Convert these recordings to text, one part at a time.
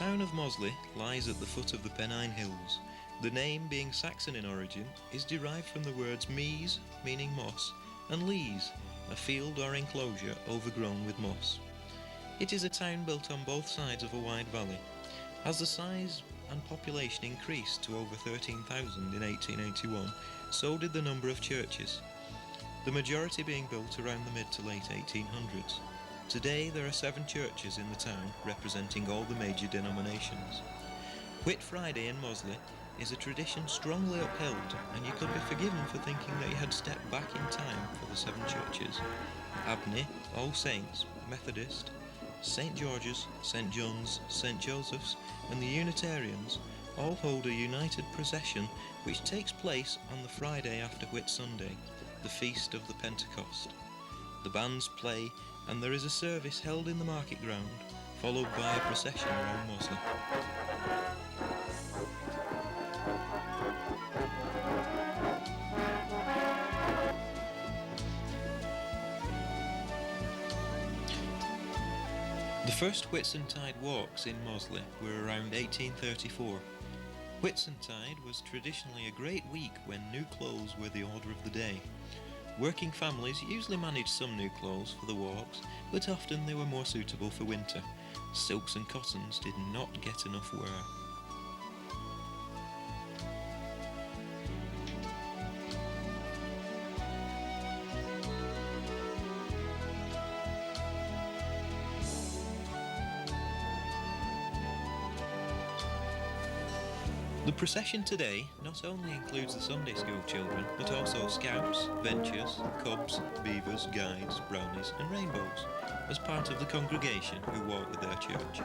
town of Mosley lies at the foot of the Pennine Hills. The name, being Saxon in origin, is derived from the words mees, meaning moss, and lees, a field or enclosure overgrown with moss. It is a town built on both sides of a wide valley. As the size and population increased to over 13,000 in 1881, so did the number of churches, the majority being built around the mid to late 1800s. Today there are 7 churches in the town representing all the major denominations. Whit Friday in Mosley is a tradition strongly upheld, and you could be forgiven for thinking that you had stepped back in time for the 7 churches. Abney, All Saints, Methodist, St George's, St John's, St Joseph's and the Unitarians all hold a united procession which takes place on the Friday after Whit Sunday, the feast of the Pentecost. The bands play and there is a service held in the market ground, followed by a procession around Mosley. The first Whitsuntide walks in Mosley were around 1834. Whitsuntide was traditionally a great week when new clothes were the order of the day. Working families usually managed some new clothes for the walks, but often they were more suitable for winter. Silks and cottons did not get enough wear. The procession today not only includes the Sunday school children, but also scouts, ventures, cubs, beavers, guides, brownies and rainbows, as part of the congregation who walk with their church.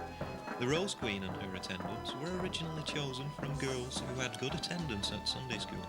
The Rose Queen and her attendants were originally chosen from girls who had good attendance at Sunday school.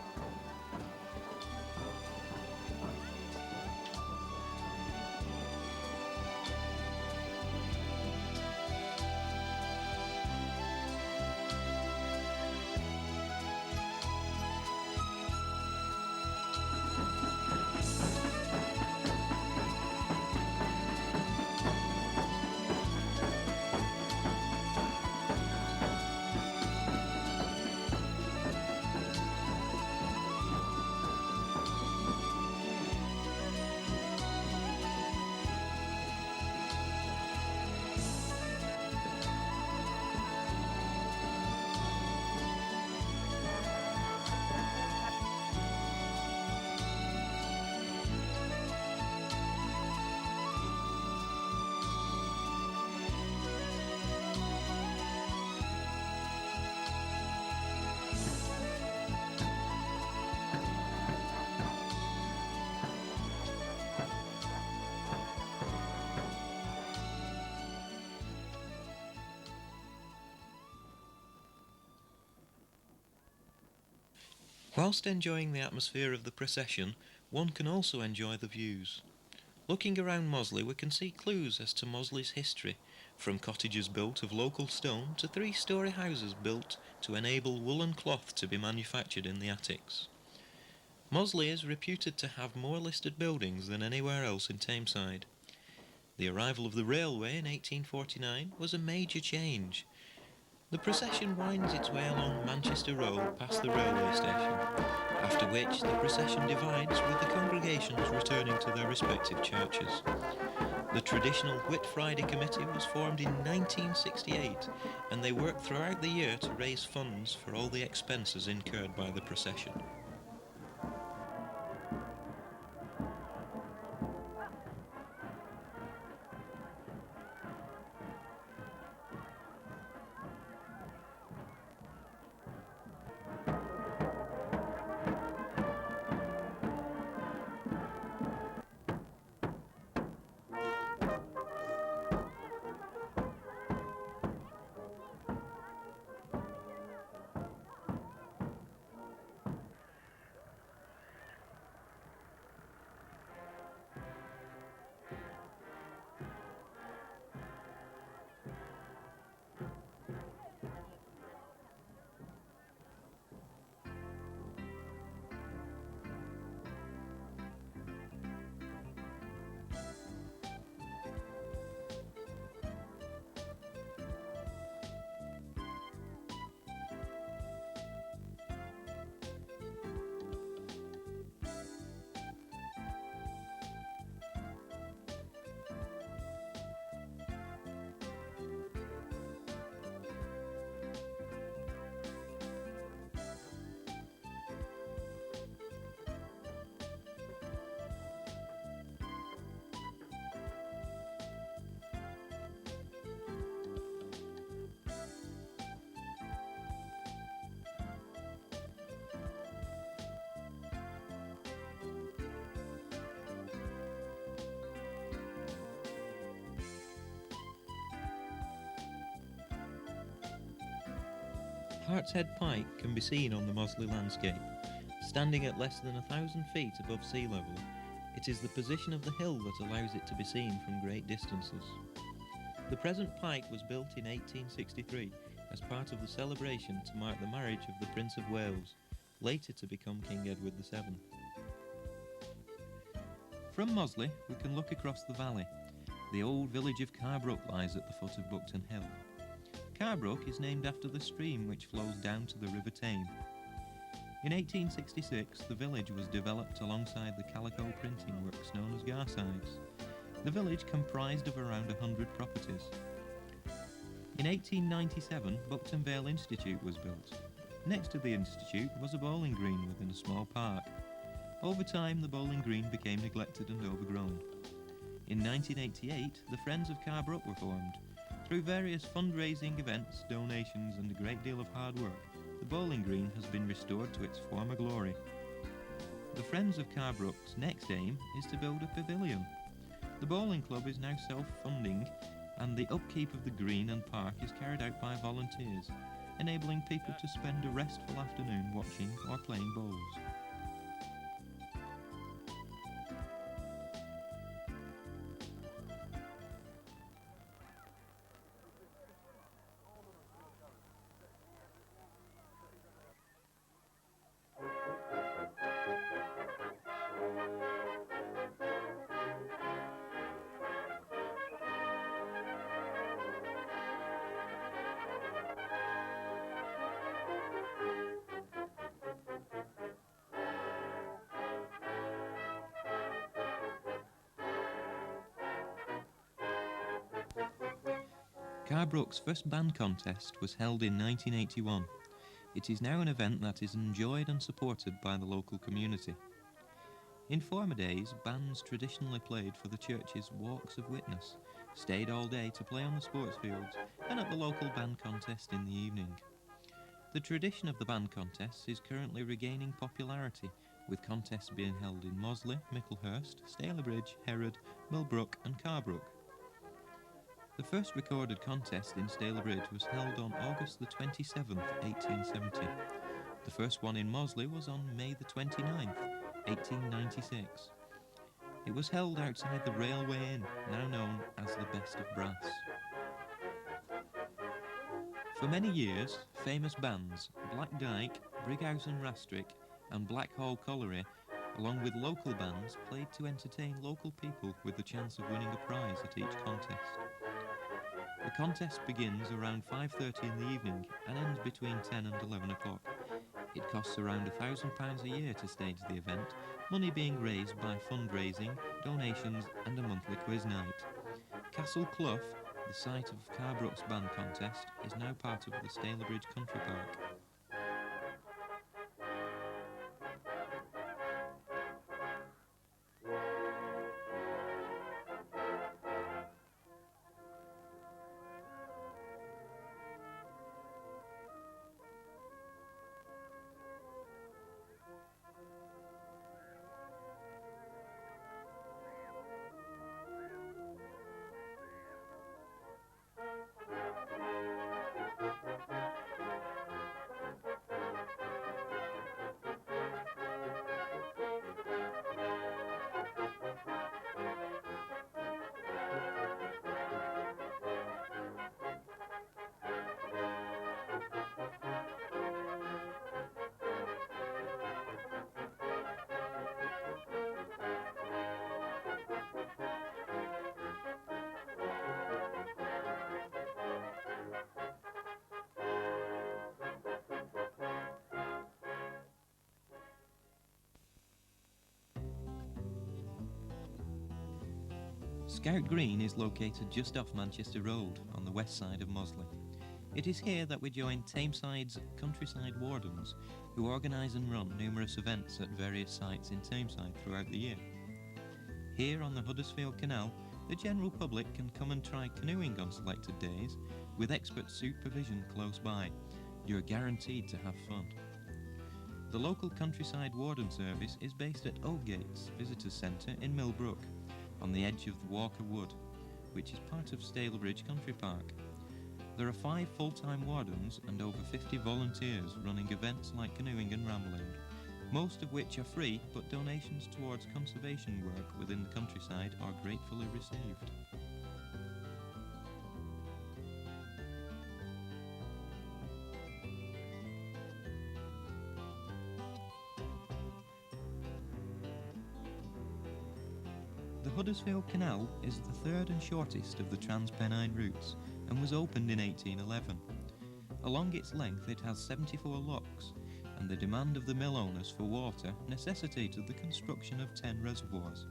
Whilst enjoying the atmosphere of the procession, one can also enjoy the views. Looking around Mosley, we can see clues as to Mosley's history, from cottages built of local stone to 3-storey houses built to enable woolen cloth to be manufactured in the attics. Mosley is reputed to have more listed buildings than anywhere else in Tameside. The arrival of the railway in 1849 was a major change. The procession winds its way along Manchester Road past the railway station, after which the procession divides with the congregations returning to their respective churches. The traditional Whit Friday Committee was formed in 1968, and they worked throughout the year to raise funds for all the expenses incurred by the procession. Hartshead Pike can be seen on the Mosley landscape. Standing at less than 1,000 feet above sea level, it is the position of the hill that allows it to be seen from great distances. The present pike was built in 1863 as part of the celebration to mark the marriage of the Prince of Wales, later to become King Edward VII. From Mosley, we can look across the valley. The old village of Carbrook lies at the foot of Buckton Hill. Carbrook is named after the stream which flows down to the River Tame. In 1866, the village was developed alongside the calico printing works known as Garsides. The village comprised of around 100 properties. In 1897, Buckton Vale Institute was built. Next to the institute was a bowling green within a small park. Over time, the bowling green became neglected and overgrown. In 1988, the Friends of Carbrook were formed. Through various fundraising events, donations and a great deal of hard work, the bowling green has been restored to its former glory. The Friends of Carbrook's next aim is to build a pavilion. The bowling club is now self-funding, and the upkeep of the green and park is carried out by volunteers, enabling people to spend a restful afternoon watching or playing bowls. Carbrook's first band contest was held in 1981. It is now an event that is enjoyed and supported by the local community. In former days, bands traditionally played for the church's walks of witness, stayed all day to play on the sports fields, and at the local band contest in the evening. The tradition of the band contests is currently regaining popularity, with contests being held in Mosley, Micklehurst, Stalybridge, Heyrod, Millbrook and Carbrook. The first recorded contest in Stalybridge was held on August the 27th, 1870. The first one in Mosley was on May the 29th, 1896. It was held outside the Railway Inn, now known as the Best of Brass. For many years, famous bands Black Dyke, Brighouse and Rastrick and Blackhall Colliery, along with local bands, played to entertain local people with the chance of winning a prize at each contest. The contest begins around 5:30 in the evening and ends between 10 and 11 o'clock. It costs around £1,000 a year to stage the event, money being raised by fundraising, donations and a monthly quiz night. Castle Clough, the site of Carbrook's band contest, is now part of the Stalybridge Country Park. Scout Green is located just off Manchester Road on the west side of Mosley. It is here that we join Tameside's countryside wardens, who organise and run numerous events at various sites in Tameside throughout the year. Here on the Huddersfield Canal, the general public can come and try canoeing on selected days, with expert supervision close by. You're guaranteed to have fun. The local countryside warden service is based at Oldgates Visitors Centre in Millbrook, on the edge of the Walker Wood, which is part of Stalybridge Country Park. There are 5 full-time wardens and over 50 volunteers running events like canoeing and rambling, most of which are free, but donations towards conservation work within the countryside are gratefully received. The Huddersfield Canal is the third and shortest of the Trans-Pennine routes and was opened in 1811. Along its length it has 74 locks, and the demand of the mill owners for water necessitated the construction of 10 reservoirs.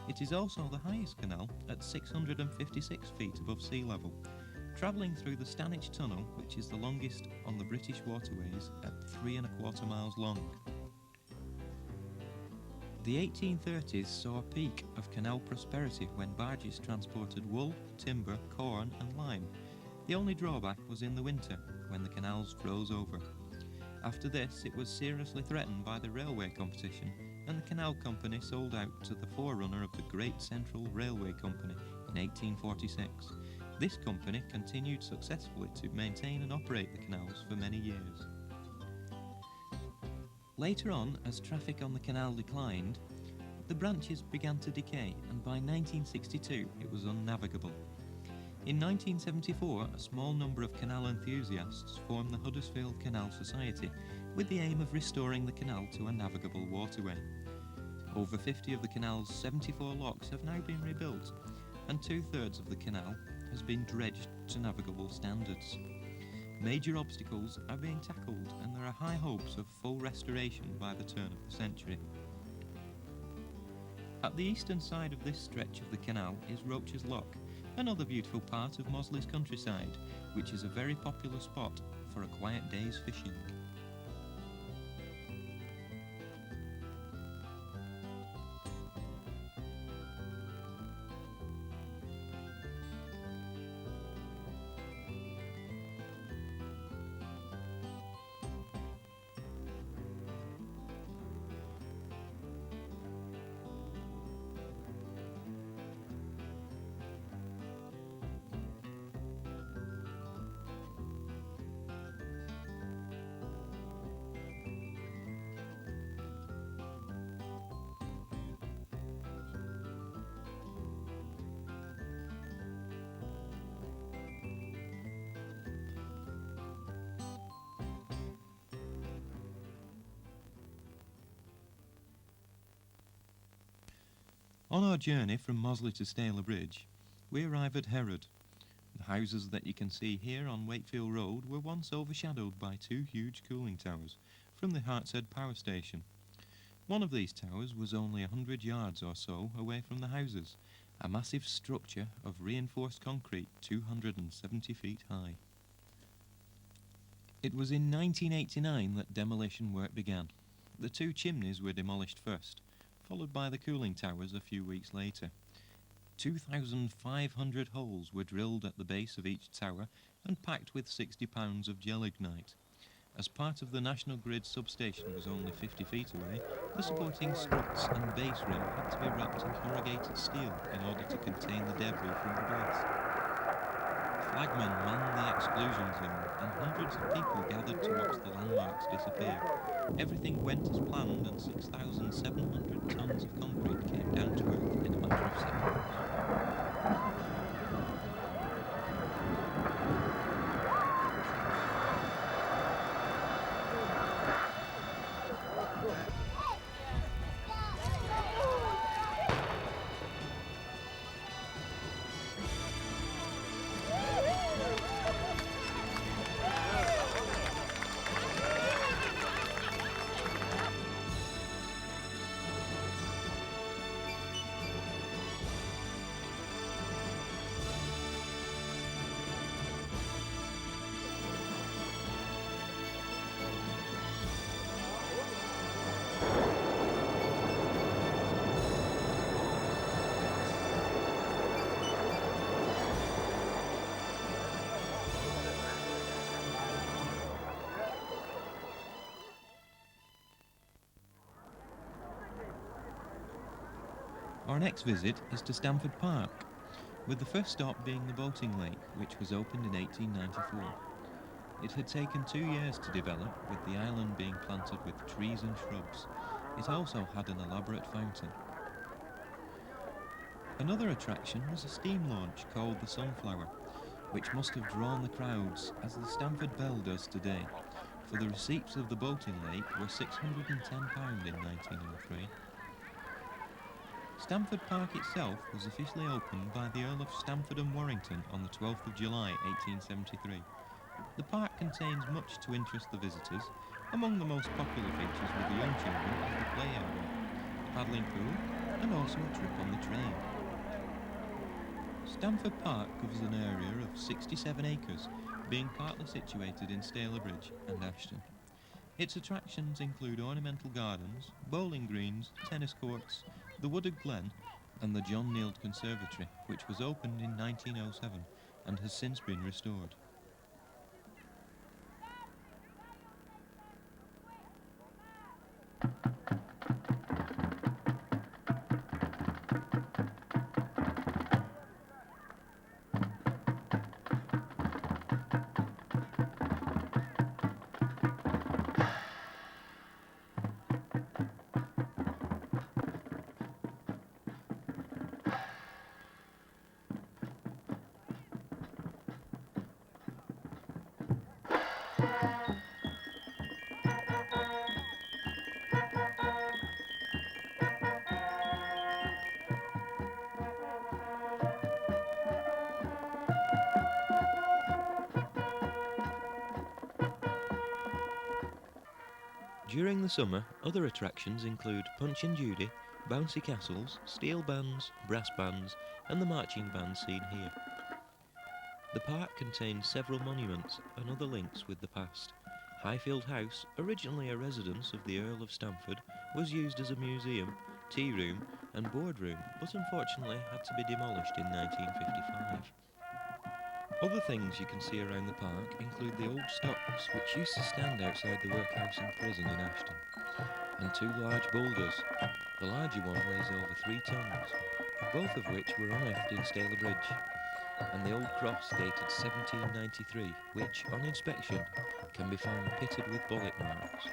It is also the highest canal at 656 feet above sea level, travelling through the Stanwich Tunnel, which is the longest on the British waterways at 3¼ miles long. The 1830s saw a peak of canal prosperity when barges transported wool, timber, corn and lime. The only drawback was in the winter, when the canals froze over. After this, it was seriously threatened by the railway competition, and the canal company sold out to the forerunner of the Great Central Railway Company in 1846. This company continued successfully to maintain and operate the canals for many years. Later on, as traffic on the canal declined, the branches began to decay, and by 1962 it was unnavigable. In 1974, a small number of canal enthusiasts formed the Huddersfield Canal Society with the aim of restoring the canal to a navigable waterway. Over 50 of the canal's 74 locks have now been rebuilt, and 2/3 of the canal has been dredged to navigable standards. Major obstacles are being tackled, and there are high hopes of full restoration by the turn of the century. At the eastern side of this stretch of the canal is Roach's Lock, another beautiful part of Mosley's countryside, which is a very popular spot for a quiet day's fishing. On our journey from Mosley to Stalybridge, we arrive at Heyrod. The houses that you can see here on Wakefield Road were once overshadowed by 2 huge cooling towers from the Hartshead power station. One of these towers was only 100 yards or so away from the houses, a massive structure of reinforced concrete 270 feet high. It was in 1989 that demolition work began. The 2 chimneys were demolished first, followed by the cooling towers a few weeks later. 2,500 holes were drilled at the base of each tower and packed with 60 pounds of gelignite. As part of the National Grid substation was only 50 feet away, the supporting struts and base rim had to be wrapped in corrugated steel in order to contain the debris from the blast. Flagmen manned the exclusion zone, and hundreds of people gathered to watch the landmarks disappear. Everything went as planned, and 6,700 tons of concrete came down to earth in a matter of seconds. Our next visit is to Stamford Park. with the first stop being the boating lake, which was opened in 1894. It had taken 2 years to develop, with the island being planted with trees and shrubs. It also had an elaborate fountain. Another attraction was a steam launch called the Sunflower, which must have drawn the crowds as the Stamford Bell does today, for the receipts of the boating lake were £610 in 1903. Stamford Park itself was officially opened by the Earl of Stamford and Warrington on the 12th of July 1873. The park contains much to interest the visitors. Among the most popular features with the young children is the play area, the paddling pool, and also a trip on the train. Stamford Park covers an area of 67 acres, being partly situated in Stalybridge and Ashton. Its attractions include ornamental gardens, bowling greens, tennis courts, the wooded glen, and the John Neild Conservatory, which was opened in 1907 and has since been restored. During the summer, other attractions include Punch and Judy, bouncy castles, steel bands, brass bands, and the marching band seen here. The park contains several monuments and other links with the past. Highfield House, originally a residence of the Earl of Stamford, was used as a museum, tea room, and boardroom, but unfortunately had to be demolished in 1955. Other things you can see around the park include the old stocks, which used to stand outside the workhouse and prison in Ashton, and 2 large boulders. The larger one weighs over 3 tons, both of which were unearthed in Stalybridge, and the old cross dated 1793, which, on inspection, can be found pitted with bullet marks.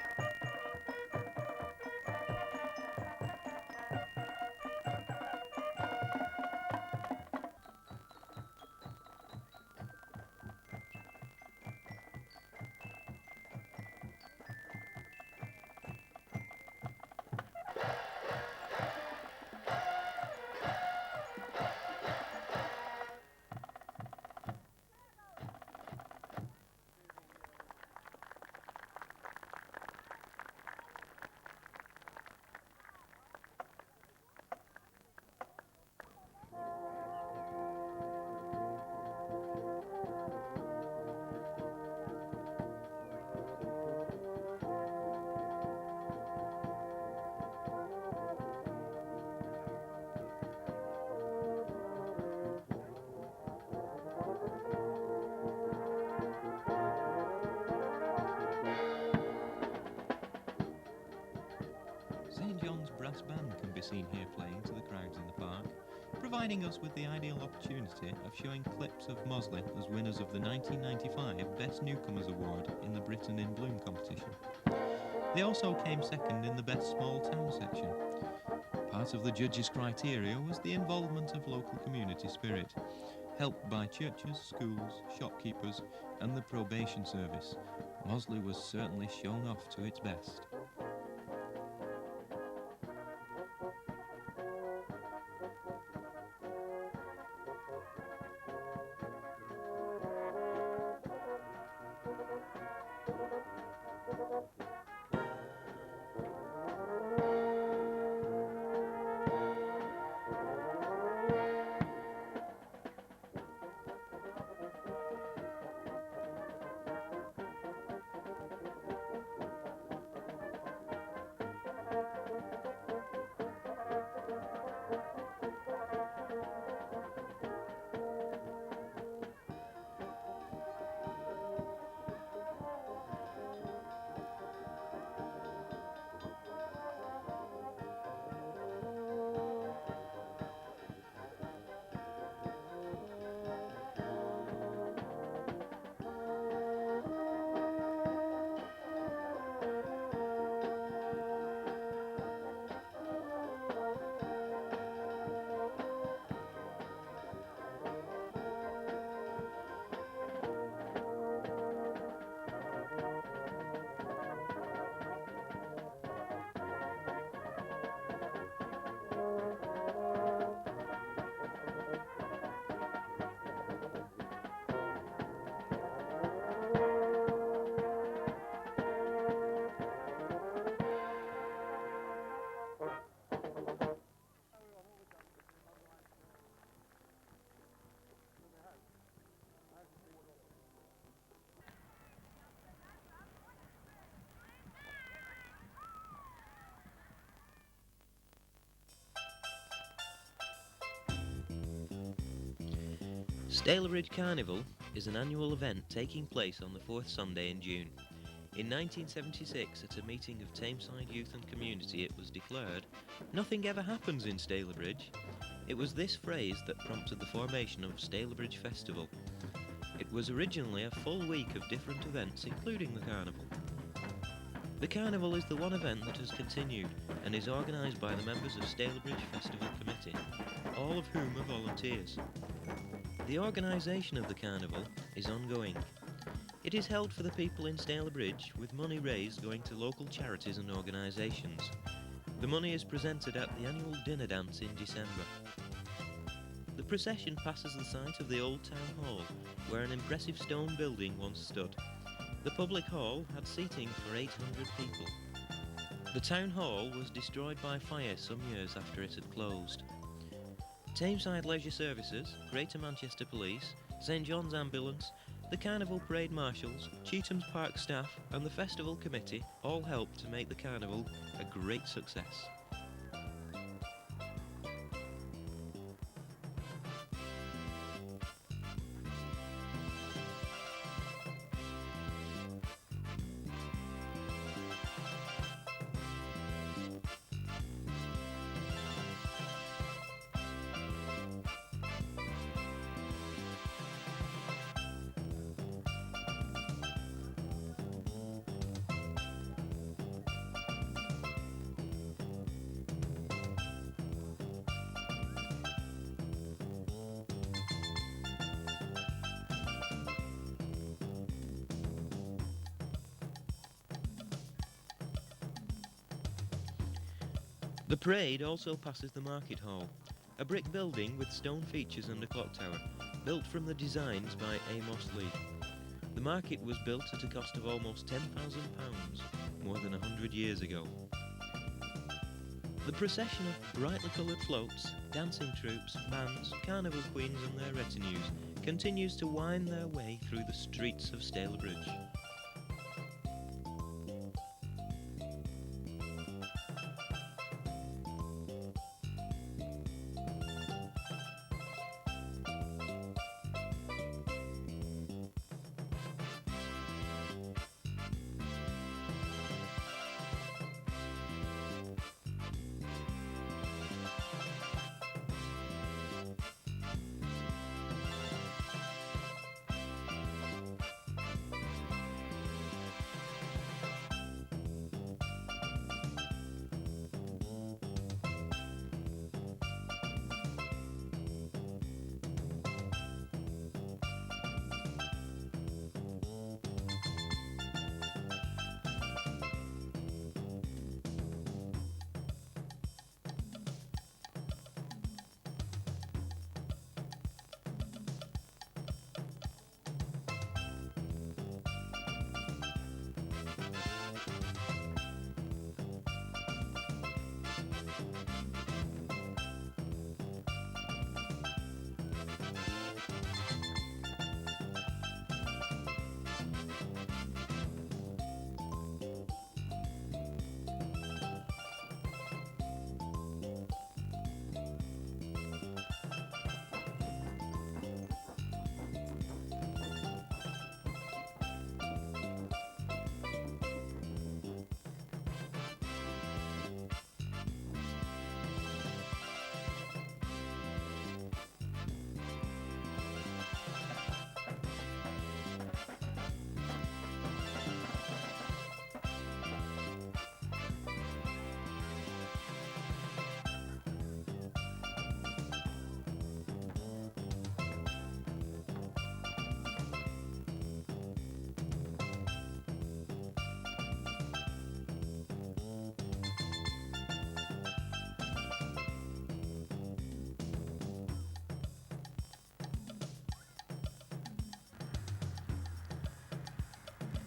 St John's Brass Band can be seen here playing to the crowds in the park, providing us with the ideal opportunity of showing clips of Mosley as winners of the 1995 Best Newcomers Award in the Britain in Bloom competition. They also came second in the Best Small Town section. Part of the judges' criteria was the involvement of local community spirit, helped by churches, schools, shopkeepers, and the probation service. Mosley was certainly shown off to its best. Stalybridge Carnival is an annual event taking place on the fourth Sunday in June. In 1976, at a meeting of Tameside Youth and Community, it was declared, "Nothing ever happens in Stalybridge." It was this phrase that prompted the formation of Stalybridge Festival. It was originally a full week of different events, including the carnival. The carnival is the one event that has continued and is organised by the members of Stalybridge Festival Committee, all of whom are volunteers. The organisation of the carnival is ongoing. It is held for the people in Stalybridge, with money raised going to local charities and organisations. The money is presented at the annual dinner dance in December. The procession passes the site of the old town hall, where an impressive stone building once stood. The public hall had seating for 800 people. The town hall was destroyed by fire some years after it had closed. Tameside Leisure Services, Greater Manchester Police, St John's Ambulance, the Carnival Parade Marshals, Cheetham's Park staff and the Festival Committee all helped to make the carnival a great success. The parade also passes the market hall, a brick building with stone features and a clock tower, built from the designs by A. Mosley. The market was built at a cost of almost £10,000, more than 100 years ago. The procession of brightly coloured floats, dancing troupes, bands, carnival queens and their retinues continues to wind their way through the streets of Stalybridge.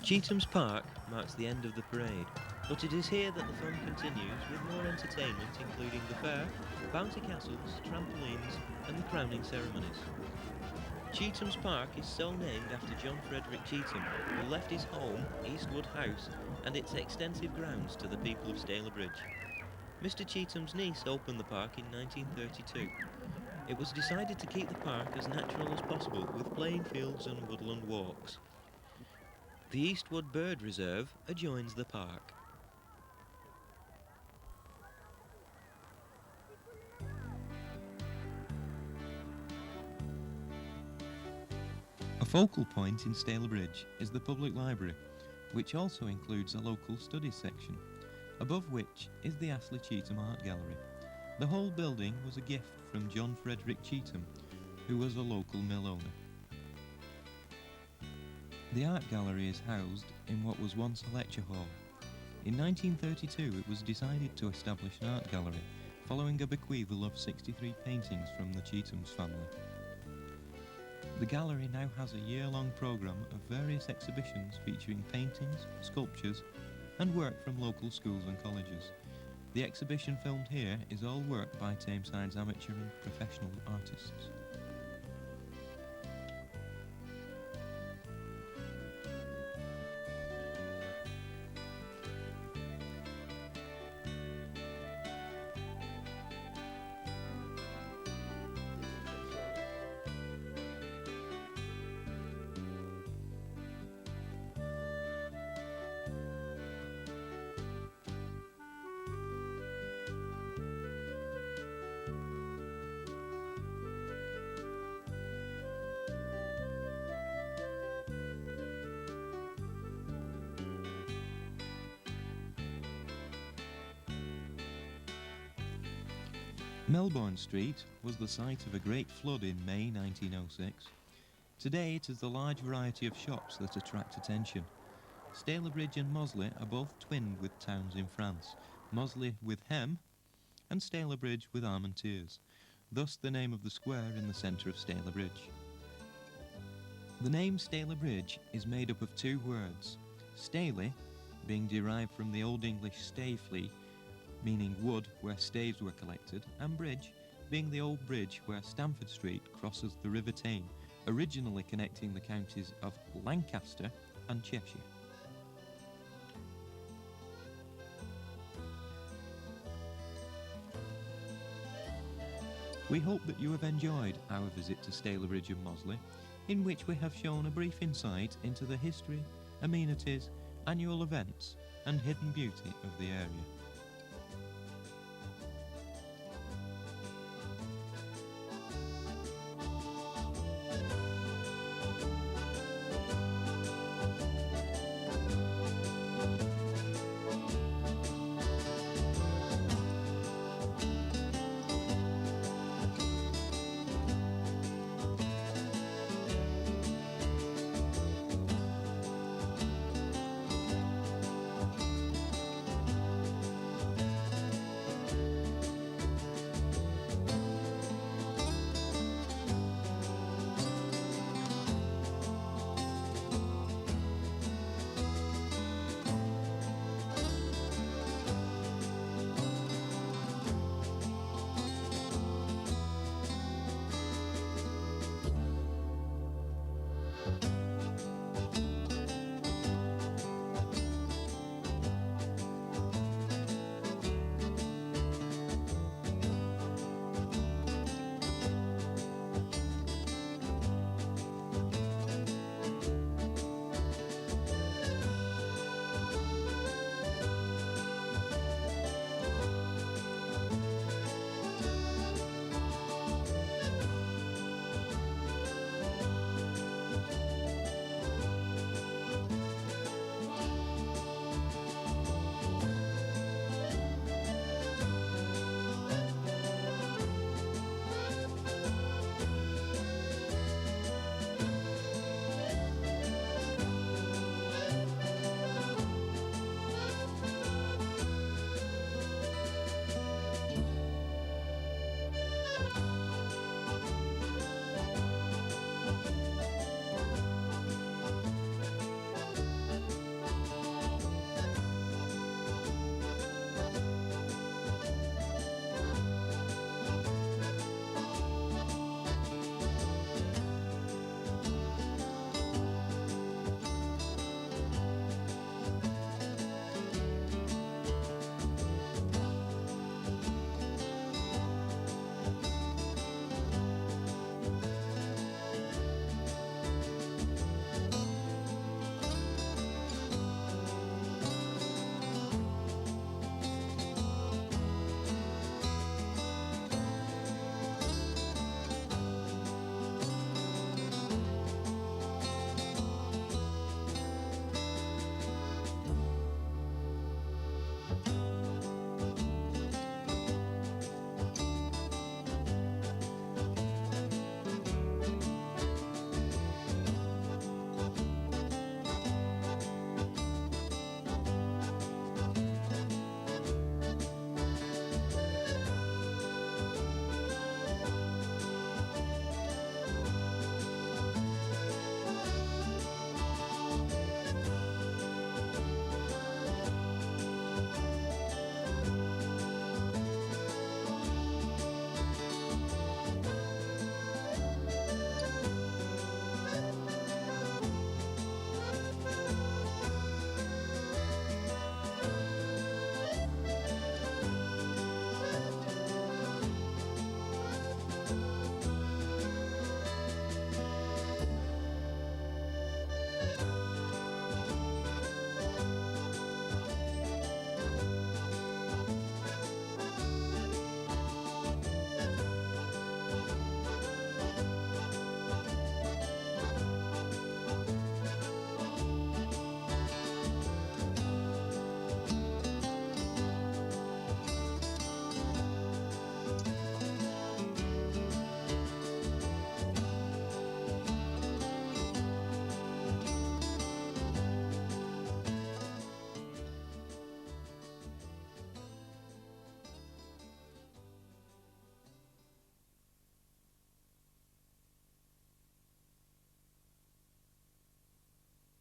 Cheetham's Park marks the end of the parade, but it is here that the fun continues with more entertainment including the fair, bouncy castles, trampolines and the crowning ceremonies. Cheetham's Park is so named after John Frederick Cheetham, who left his home, Eastwood House, and its extensive grounds to the people of Stalybridge. Mr. Cheetham's niece opened the park in 1932. It was decided to keep the park as natural as possible with playing fields and woodland walks. The Eastwood Bird Reserve adjoins the park. A focal point in Stalybridge is the public library, which also includes a local studies section, above which is the Astley Cheetham Art Gallery. The whole building was a gift from John Frederick Cheetham, who was a local mill owner. The art gallery is housed in what was once a lecture hall. In 1932 it was decided to establish an art gallery, following a bequeathal of 63 paintings from the Cheetham's family. The gallery now has a year-long programme of various exhibitions featuring paintings, sculptures and work from local schools and colleges. The exhibition filmed here is all work by Tameside's amateur and professional artists. Melbourne Street was the site of a great flood in May 1906. Today it is the large variety of shops that attract attention. Stalybridge and Mosley are both twinned with towns in France, Mosley with Hem and Stalybridge with Armentières, thus the name of the square in the centre of Stalybridge. The name Stalybridge is made up of two words, Staley being derived from the Old English stayflea, meaning wood where staves were collected, and bridge being the old bridge where Stamford Street crosses the River Tame, originally connecting the counties of Lancaster and Cheshire. We hope that you have enjoyed our visit to Stalybridge and Mosley, in which we have shown a brief insight into the history, amenities, annual events and hidden beauty of the area.